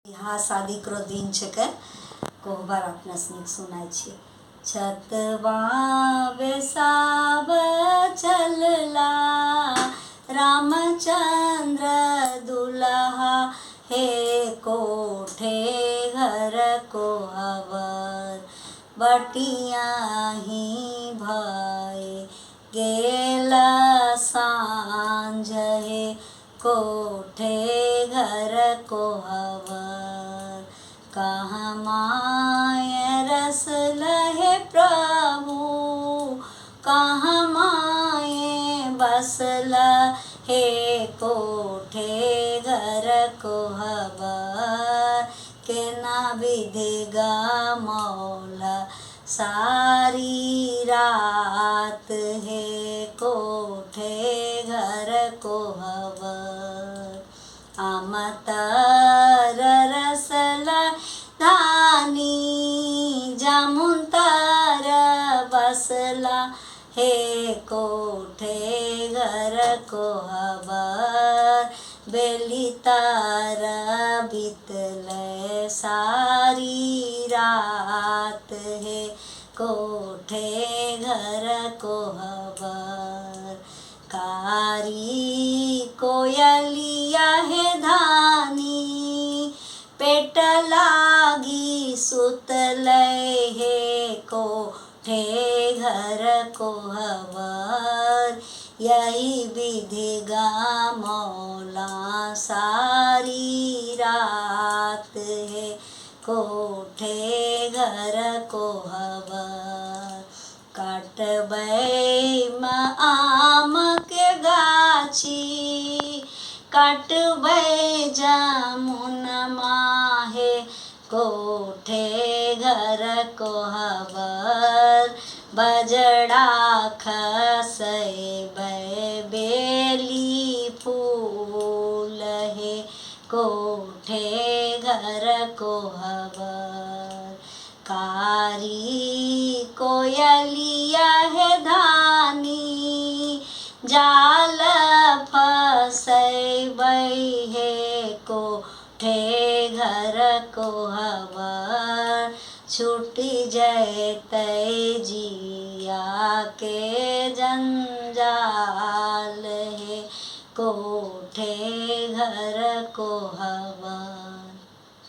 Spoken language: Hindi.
हाँ शादी करो दिन छके कोहबर अपना स्निक सुनाई छी। छतवा बेसाब चलला रामचंद्र दुल्हा हे कोठे घर को हवर बटिया ही भय गेला सांझ हे कोठे घर को हवर कहाँ माय रस लहे प्रभु कहाँ माय बसल हे कोठे घर को हवर के ना विधि गमौला सारी रात हे कोठे घर को हवर आमतर रसला धानी जामुन तर बसला हे कोठे घर को हवर बेली तर बीतले सारी रात हे कोठे घर को हवर कारी कोयलिया है धानी पेट लागी सुतले हे कोठे घर को हवर यही विधि गमौला सारी रात है कोठे घर को हवर काटबै आम के गाछी काटबै जामुन माहे कोठे घर को हवर बजड़ा खसैबै बेली फूल हे कोठे घर को हवर कारी कोयलिया है धानी जाल फसैबै हे कोठे घर को हवर छूटी जैतै जिया के जंजाल हे कोठे घर को हवर।